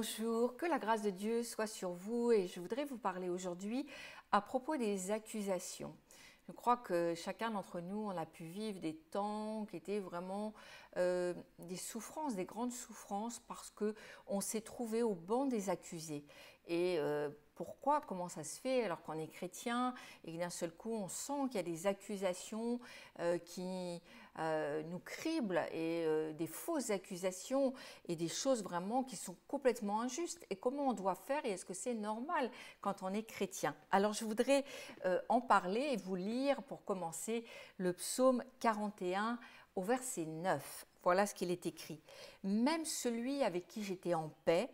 Bonjour, que la grâce de Dieu soit sur vous et je voudrais vous parler aujourd'hui à propos des accusations. Je crois que chacun d'entre nous, on a pu vivre des temps qui étaient vraiment des souffrances, des grandes souffrances parce qu'on s'est trouvé au banc des accusés. Et pourquoi, comment ça se fait alors qu'on est chrétien et que d'un seul coup on sent qu'il y a des accusations qui nous criblent et des fausses accusations et des choses vraiment qui sont complètement injustes. Et comment on doit faire et est-ce que c'est normal quand on est chrétien? Alors je voudrais en parler et vous lire pour commencer le psaume 41 au verset 9. Voilà ce qu'il est écrit. Même celui avec qui j'étais en paix,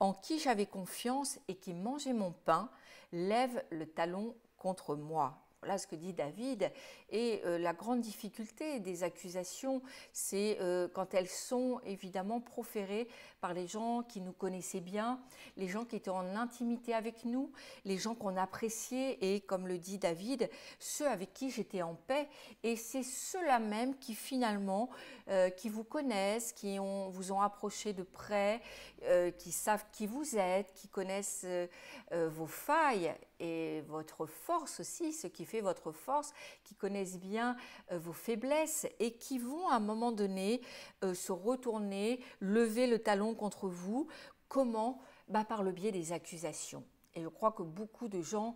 en qui j'avais confiance et qui mangeait mon pain, lève le talon contre moi. Voilà ce que dit David. Et la grande difficulté des accusations, c'est quand elles sont évidemment proférées par les gens qui nous connaissaient bien, les gens qui étaient en intimité avec nous, les gens qu'on appréciait et, comme le dit David, ceux avec qui j'étais en paix. Et c'est ceux-là même qui finalement, qui vous connaissent, vous ont approché de près, qui savent qui vous êtes, qui connaissent vos failles et votre force aussi, ce qui fait votre force, qui connaissent bien vos faiblesses et qui vont à un moment donné se retourner, lever le talon contre vous. Comment? Par le biais des accusations. Et je crois que beaucoup de gens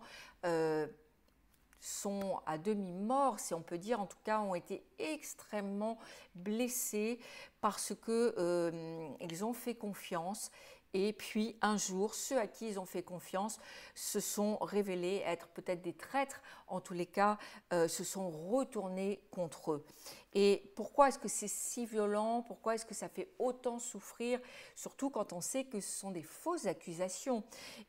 sont à demi-morts, si on peut dire, en tout cas ont été extrêmement blessés parce qu'ils ont fait confiance. Et puis un jour, ceux à qui ils ont fait confiance se sont révélés être peut-être des traîtres, en tous les cas se sont retournés contre eux. Et pourquoi est-ce que c'est si violent? Pourquoi est-ce que ça fait autant souffrir? Surtout quand on sait que ce sont des fausses accusations.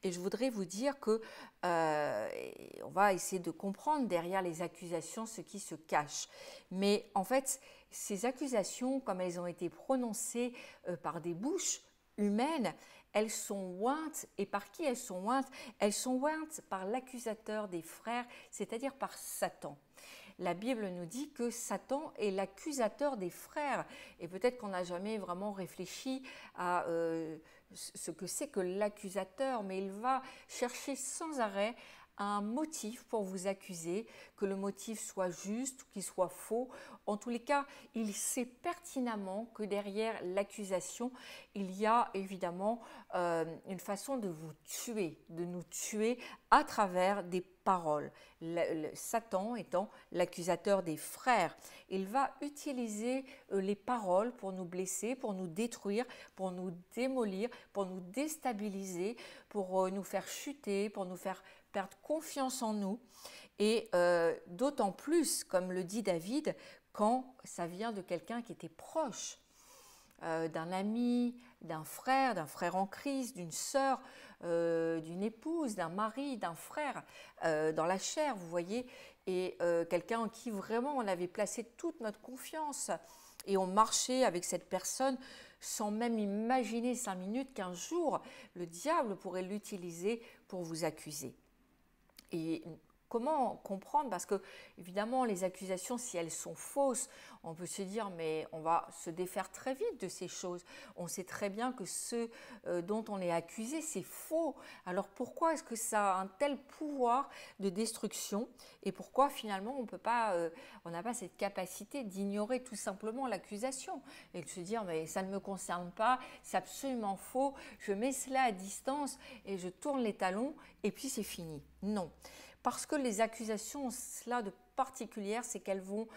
Et je voudrais vous dire que on va essayer de comprendre derrière les accusations ce qui se cache. Mais en fait, ces accusations, comme elles ont été prononcées par des bouches humaines, elles sont ointes. Et par qui elles sont ointes? Elles sont ointes par l'accusateur des frères, c'est-à-dire par Satan. La Bible nous dit que Satan est l'accusateur des frères. Et peut-être qu'on n'a jamais vraiment réfléchi à ce que c'est que l'accusateur, mais il va chercher sans arrêt un motif pour vous accuser, que le motif soit juste ou qu'il soit faux. En tous les cas, il sait pertinemment que derrière l'accusation, il y a évidemment une façon de vous tuer, de nous tuer à travers des paroles. Satan étant l'accusateur des frères, il va utiliser les paroles pour nous blesser, pour nous détruire, pour nous démolir, pour nous déstabiliser, pour nous faire chuter, pour nous faire perdre confiance en nous. Et d'autant plus, comme le dit David, quand ça vient de quelqu'un qui était proche, d'un ami, d'un frère en Christ, d'une sœur, d'une épouse, d'un mari, d'un frère, dans la chair, vous voyez, et quelqu'un en qui vraiment on avait placé toute notre confiance. Et on marchait avec cette personne sans même imaginer 5 minutes qu'un jour, le diable pourrait l'utiliser pour vous accuser. Et comment comprendre? Parce que, évidemment, les accusations, si elles sont fausses, on peut se dire, mais on va se défaire très vite de ces choses. On sait très bien que ce dont on est accusé, c'est faux. Alors pourquoi est-ce que ça a un tel pouvoir de destruction? Et pourquoi finalement on n'a pas cette capacité d'ignorer tout simplement l'accusation et de se dire, mais ça ne me concerne pas, c'est absolument faux, je mets cela à distance et je tourne les talons et puis c'est fini. Non. Parce que les accusations ont cela de particulier, c'est qu'elles vont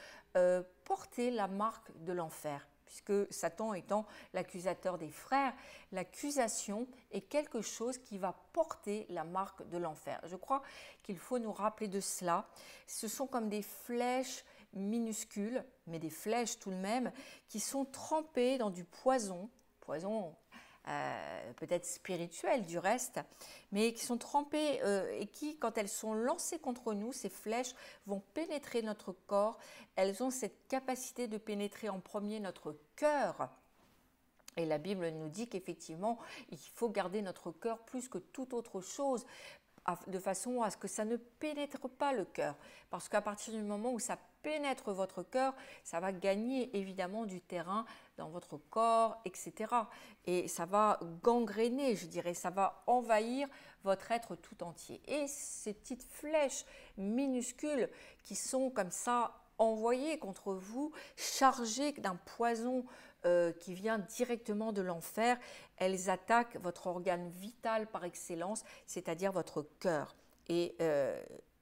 porter la marque de l'enfer. Puisque Satan étant l'accusateur des frères, l'accusation est quelque chose qui va porter la marque de l'enfer. Je crois qu'il faut nous rappeler de cela. Ce sont comme des flèches minuscules, mais des flèches tout de même, qui sont trempées dans du poison peut-être spirituelles du reste, mais qui sont trempées et qui, quand elles sont lancées contre nous, ces flèches vont pénétrer notre corps. Elles ont cette capacité de pénétrer en premier notre cœur. Et la Bible nous dit qu'effectivement, il faut garder notre cœur plus que toute autre chose. de façon à ce que ça ne pénètre pas le cœur. Parce qu'à partir du moment où ça pénètre votre cœur, ça va gagner évidemment du terrain dans votre corps, etc. Et ça va gangréner, je dirais, ça va envahir votre être tout entier. Et ces petites flèches minuscules qui sont comme ça envoyées contre vous, chargées d'un poison qui vient directement de l'enfer, elles attaquent votre organe vital par excellence, c'est-à-dire votre cœur. Et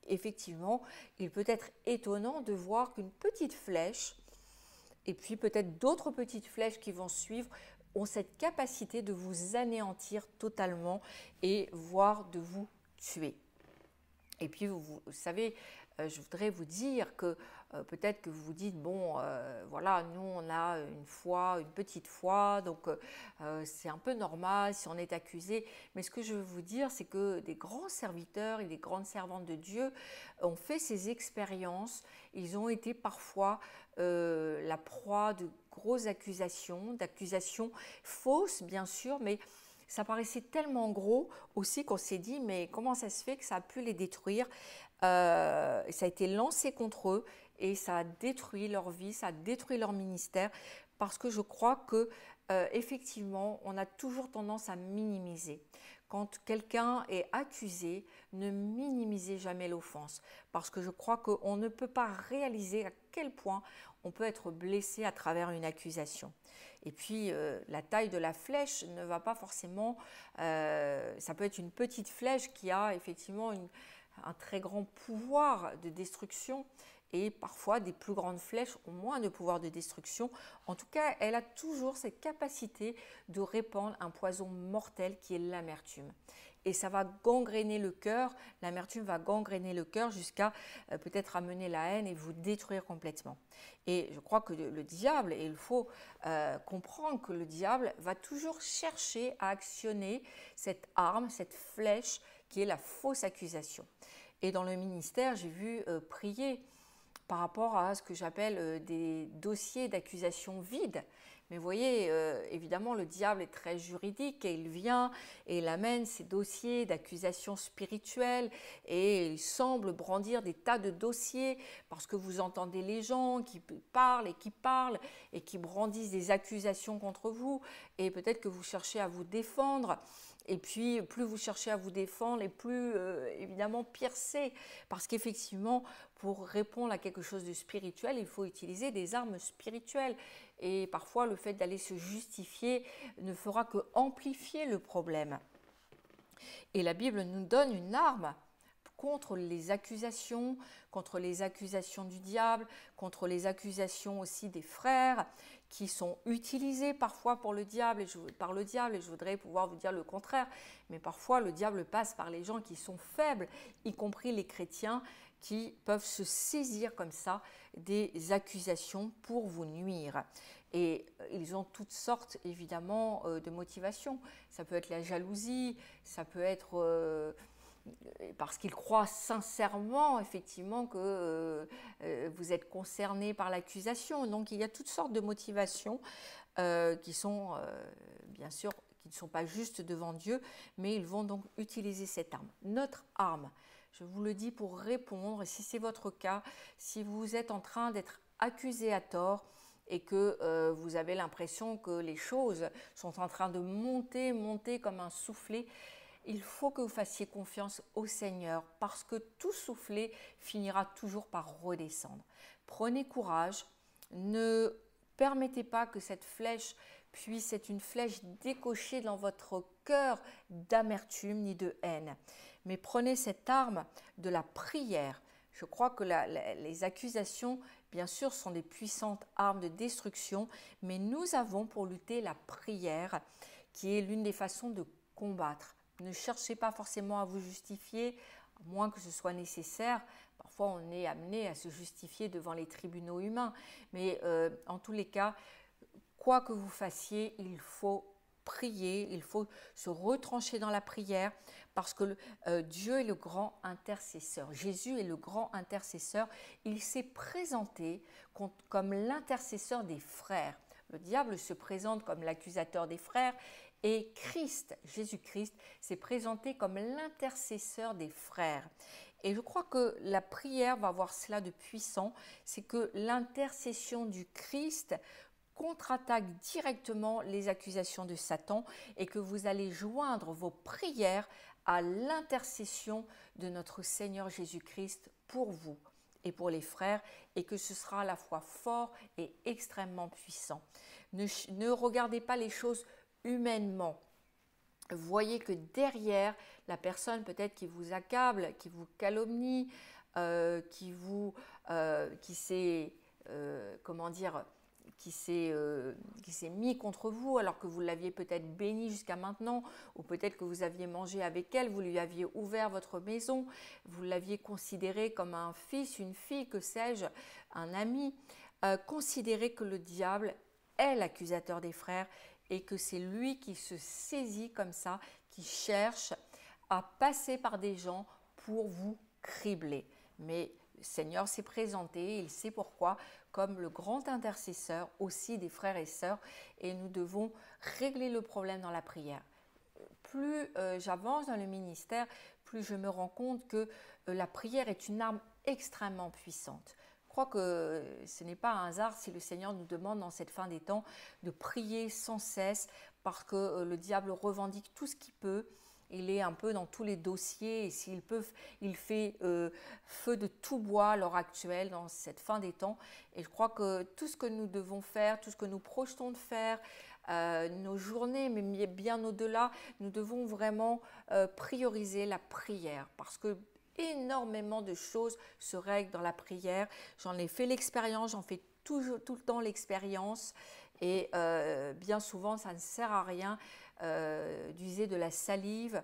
effectivement, il peut être étonnant de voir qu'une petite flèche, et puis peut-être d'autres petites flèches qui vont suivre, ont cette capacité de vous anéantir totalement et voire de vous tuer. Et puis, vous savez, je voudrais vous dire que peut-être que vous vous dites, bon, voilà, nous, on a une foi, une petite foi, donc c'est un peu normal si on est accusé. Mais ce que je veux vous dire, c'est que des grands serviteurs et des grandes servantes de Dieu ont fait ces expériences. Ils ont été parfois la proie de grosses accusations, d'accusations fausses, bien sûr, mais ça paraissait tellement gros aussi qu'on s'est dit, mais comment ça se fait que ça a pu les détruire? Ça a été lancé contre eux et ça a détruit leur vie, ça a détruit leur ministère, parce que je crois que effectivement, on a toujours tendance à minimiser. Quand quelqu'un est accusé, ne minimisez jamais l'offense, parce que je crois qu'on ne peut pas réaliser à quel point on peut être blessé à travers une accusation. Et puis, la taille de la flèche ne va pas forcément... ça peut être une petite flèche qui a effectivement un très grand pouvoir de destruction, et parfois des plus grandes flèches ont moins de pouvoir de destruction. En tout cas, elle a toujours cette capacité de répandre un poison mortel qui est l'amertume. Et ça va gangréner le cœur, l'amertume va gangréner le cœur jusqu'à peut-être amener la haine et vous détruire complètement. Et je crois que le diable, et il faut comprendre que le diable va toujours chercher à actionner cette arme, cette flèche qui est la fausse accusation. Et dans le ministère, j'ai vu prier par rapport à ce que j'appelle des dossiers d'accusation vides. Mais vous voyez, évidemment, le diable est très juridique et il vient et il amène ces dossiers d'accusation spirituelle et il semble brandir des tas de dossiers parce que vous entendez les gens qui parlent et qui brandissent des accusations contre vous et peut-être que vous cherchez à vous défendre. Et puis, plus vous cherchez à vous défendre, et plus, évidemment, pire c'est. Parce qu'effectivement, pour répondre à quelque chose de spirituel, il faut utiliser des armes spirituelles. Et parfois, le fait d'aller se justifier ne fera que amplifier le problème. Et la Bible nous donne une arme contre les accusations du diable, contre les accusations aussi des frères qui sont utilisées parfois par le diable et je voudrais pouvoir vous dire le contraire, mais parfois le diable passe par les gens qui sont faibles, y compris les chrétiens qui peuvent se saisir comme ça des accusations pour vous nuire. Et ils ont toutes sortes évidemment de motivations. Ça peut être la jalousie, ça peut être... parce qu'ils croient sincèrement, effectivement, que vous êtes concerné par l'accusation. Donc, il y a toutes sortes de motivations qui sont, bien sûr, qui ne sont pas justes devant Dieu, mais ils vont donc utiliser cette arme. Notre arme, je vous le dis pour répondre, et si c'est votre cas, si vous êtes en train d'être accusé à tort, et que vous avez l'impression que les choses sont en train de monter comme un soufflet, il faut que vous fassiez confiance au Seigneur parce que tout soufflet finira toujours par redescendre. Prenez courage, ne permettez pas que cette flèche puisse être une flèche décochée dans votre cœur d'amertume ni de haine. Mais prenez cette arme de la prière. Je crois que les accusations, bien sûr, sont des puissantes armes de destruction, mais nous avons pour lutter la prière qui est l'une des façons de combattre. Ne cherchez pas forcément à vous justifier, à moins que ce soit nécessaire. Parfois, on est amené à se justifier devant les tribunaux humains. Mais en tous les cas, quoi que vous fassiez, il faut prier, il faut se retrancher dans la prière parce que Dieu est le grand intercesseur. Jésus est le grand intercesseur. Il s'est présenté comme l'intercesseur des frères. Le diable se présente comme l'accusateur des frères Et Christ, Jésus-Christ, s'est présenté comme l'intercesseur des frères. Et je crois que la prière va avoir cela de puissant, c'est que l'intercession du Christ contre-attaque directement les accusations de Satan et que vous allez joindre vos prières à l'intercession de notre Seigneur Jésus-Christ pour vous et pour les frères, et que ce sera à la fois fort et extrêmement puissant. Ne regardez pas les choses humainement. Voyez que derrière la personne peut-être qui vous accable, qui vous calomnie, qui s'est mis contre vous alors que vous l'aviez peut-être béni jusqu'à maintenant, ou peut-être que vous aviez mangé avec elle, vous lui aviez ouvert votre maison, vous l'aviez considéré comme un fils, une fille, que sais-je, un ami. Considérez que le diable est l'accusateur des frères et que c'est lui qui se saisit comme ça, qui cherche à passer par des gens pour vous cribler. Mais le Seigneur s'est présenté, il sait pourquoi, comme le grand intercesseur aussi des frères et sœurs, et nous devons régler le problème dans la prière. Plus j'avance dans le ministère, plus je me rends compte que la prière est une arme extrêmement puissante. Je crois que ce n'est pas un hasard si le Seigneur nous demande dans cette fin des temps de prier sans cesse, parce que le diable revendique tout ce qu'il peut. Il est un peu dans tous les dossiers et s'il peut, il fait feu de tout bois à l'heure actuelle dans cette fin des temps. Et je crois que tout ce que nous devons faire, tout ce que nous projetons de faire, nos journées, mais bien au-delà, nous devons vraiment prioriser la prière, parce que énormément de choses se règlent dans la prière. J'en ai fait l'expérience, j'en fais tout le temps l'expérience, et bien souvent ça ne sert à rien d'user de la salive,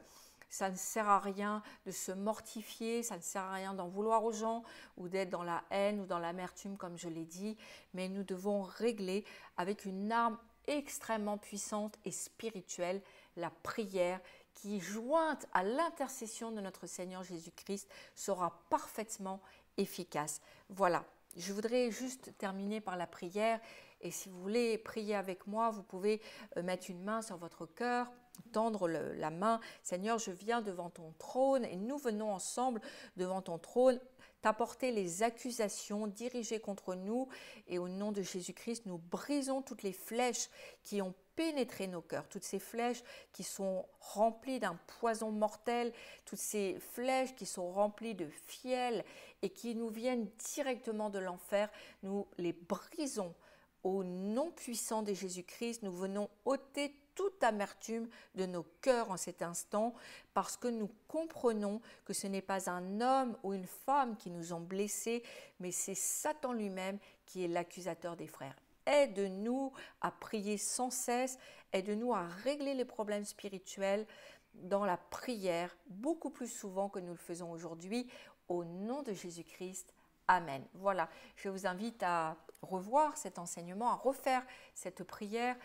ça ne sert à rien de se mortifier, ça ne sert à rien d'en vouloir aux gens ou d'être dans la haine ou dans l'amertume comme je l'ai dit, mais nous devons régler avec une arme extrêmement puissante et spirituelle, la prière, qui, jointe à l'intercession de notre Seigneur Jésus-Christ, sera parfaitement efficace. Voilà, je voudrais juste terminer par la prière, et si vous voulez prier avec moi, vous pouvez mettre une main sur votre cœur, tendre la main. Seigneur, je viens devant ton trône, et nous venons ensemble devant ton trône t'apporter les accusations dirigées contre nous, et au nom de Jésus-Christ, nous brisons toutes les flèches qui ont pénétré nos cœurs, toutes ces flèches qui sont remplies d'un poison mortel, toutes ces flèches qui sont remplies de fiel et qui nous viennent directement de l'enfer. Nous les brisons au nom puissant de Jésus-Christ. Nous venons ôter toute amertume de nos cœurs en cet instant, parce que nous comprenons que ce n'est pas un homme ou une femme qui nous ont blessés, mais c'est Satan lui-même qui est l'accusateur des frères. Aide-nous à prier sans cesse, aide-nous à régler les problèmes spirituels dans la prière, beaucoup plus souvent que nous le faisons aujourd'hui, au nom de Jésus-Christ. Amen. Voilà, je vous invite à revoir cet enseignement, à refaire cette prière,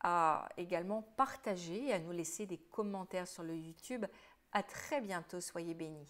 à également partager et à nous laisser des commentaires sur le YouTube. À très bientôt, soyez bénis.